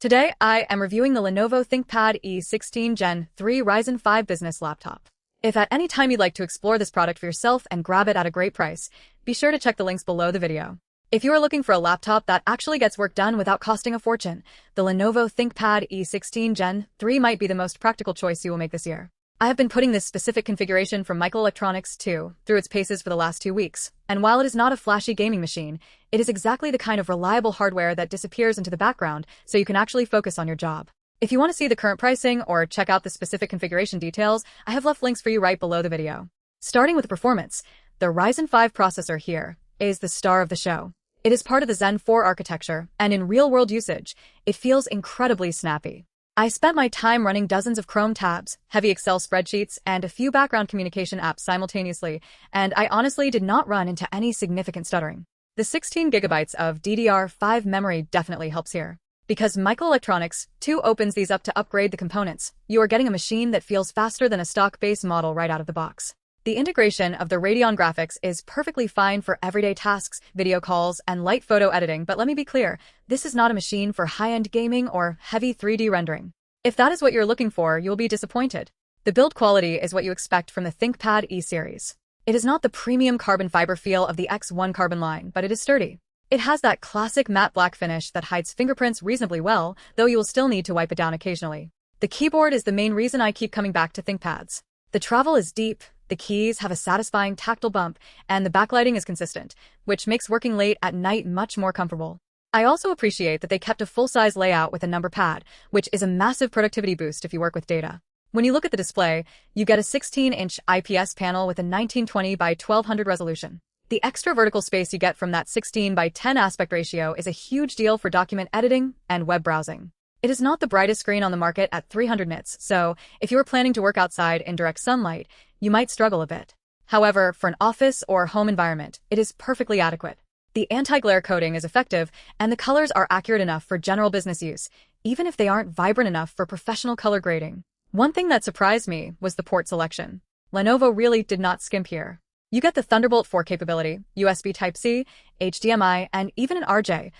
Today, I am reviewing the Lenovo ThinkPad E16 Gen 3 Ryzen 5 business laptop. If at any time you'd like to explore this product for yourself and grab it at a great price, be sure to check the links below the video. If you are looking for a laptop that actually gets work done without costing a fortune, the Lenovo ThinkPad E16 Gen 3 might be the most practical choice you will make this year. I have been putting this specific configuration from MichaelElectronics2 through its paces for the last 2 weeks, and while it is not a flashy gaming machine, it is exactly the kind of reliable hardware that disappears into the background so you can actually focus on your job. If you want to see the current pricing or check out the specific configuration details, I have left links for you right below the video. Starting with performance, the Ryzen 5 processor here is the star of the show. It is part of the Zen 4 architecture, and in real-world usage, it feels incredibly snappy. I spent my time running dozens of Chrome tabs, heavy Excel spreadsheets, and a few background communication apps simultaneously, and I honestly did not run into any significant stuttering. The 16 gigabytes of DDR5 memory definitely helps here. Because MichaelElectronics2 opens these up to upgrade the components, you are getting a machine that feels faster than a stock base model right out of the box. The integration of the Radeon graphics is perfectly fine for everyday tasks, video calls, and light photo editing, but let me be clear, this is not a machine for high-end gaming or heavy 3D rendering. If that is what you're looking for, you'll be disappointed. The build quality is what you expect from the ThinkPad E series. It is not the premium carbon fiber feel of the X1 Carbon line, but it is sturdy. It has that classic matte black finish that hides fingerprints reasonably well, though you will still need to wipe it down occasionally. The keyboard is the main reason I keep coming back to ThinkPads. The travel is deep, the keys have a satisfying tactile bump, and the backlighting is consistent, which makes working late at night much more comfortable. I also appreciate that they kept a full-size layout with a number pad, which is a massive productivity boost if you work with data. When you look at the display, you get a 16-inch IPS panel with a 1920 by 1200 resolution. The extra vertical space you get from that 16 by 10 aspect ratio is a huge deal for document editing and web browsing. It is not the brightest screen on the market at 300 nits, so if you are planning to work outside in direct sunlight, you might struggle a bit. However, for an office or home environment, it is perfectly adequate. The anti-glare coating is effective, and the colors are accurate enough for general business use, even if they aren't vibrant enough for professional color grading. One thing that surprised me was the port selection. Lenovo really did not skimp here. You get the Thunderbolt 4 capability, USB Type-C, HDMI, and even an RJ45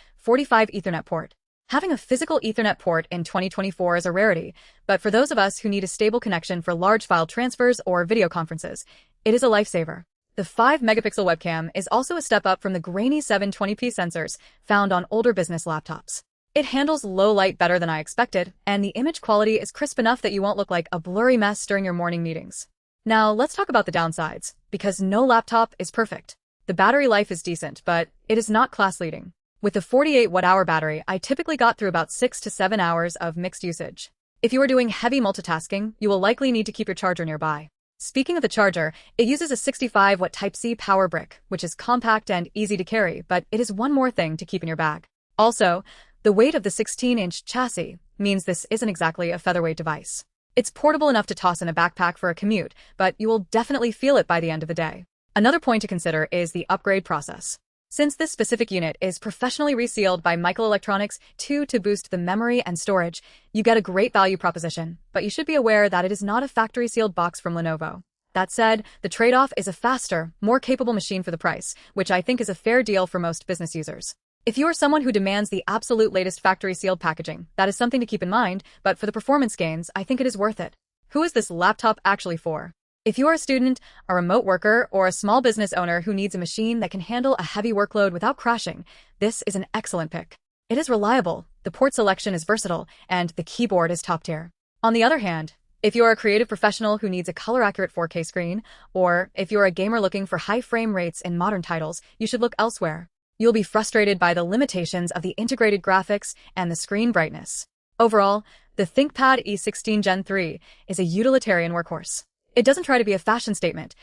Ethernet port. Having a physical Ethernet port in 2024 is a rarity, but for those of us who need a stable connection for large file transfers or video conferences, it is a lifesaver. The 5-megapixel webcam is also a step up from the grainy 720p sensors found on older business laptops. It handles low light better than I expected, and the image quality is crisp enough that you won't look like a blurry mess during your morning meetings. Now, let's talk about the downsides, because no laptop is perfect. The battery life is decent, but it is not class-leading. With the 48 watt-hour battery, I typically got through about 6 to 7 hours of mixed usage. If you are doing heavy multitasking, you will likely need to keep your charger nearby. Speaking of the charger, it uses a 65-watt Type-C power brick, which is compact and easy to carry, but it is one more thing to keep in your bag. Also, the weight of the 16-inch chassis means this isn't exactly a featherweight device. It's portable enough to toss in a backpack for a commute, but you will definitely feel it by the end of the day. Another point to consider is the upgrade process. Since this specific unit is professionally resealed by MichaelElectronics2 to boost the memory and storage, you get a great value proposition, but you should be aware that it is not a factory-sealed box from Lenovo. That said, the trade-off is a faster, more capable machine for the price, which I think is a fair deal for most business users. If you are someone who demands the absolute latest factory-sealed packaging, that is something to keep in mind, but for the performance gains, I think it is worth it. Who is this laptop actually for? If you are a student, a remote worker, or a small business owner who needs a machine that can handle a heavy workload without crashing, this is an excellent pick. It is reliable, the port selection is versatile, and the keyboard is top tier. On the other hand, if you are a creative professional who needs a color-accurate 4K screen, or if you are a gamer looking for high frame rates in modern titles, you should look elsewhere. You'll be frustrated by the limitations of the integrated graphics and the screen brightness. Overall, the ThinkPad E16 Gen 3 is a utilitarian workhorse. It doesn't try to be a fashion statement.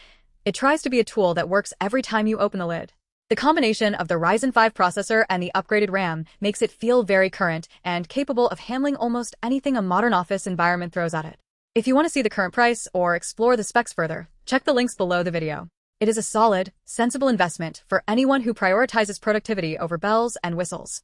It tries to be a tool that works every time you open the lid. The combination of the Ryzen 5 processor and the upgraded RAM makes it feel very current and capable of handling almost anything a modern office environment throws at it. If you want to see the current price or explore the specs further, check the links below the video. It is a solid, sensible investment for anyone who prioritizes productivity over bells and whistles.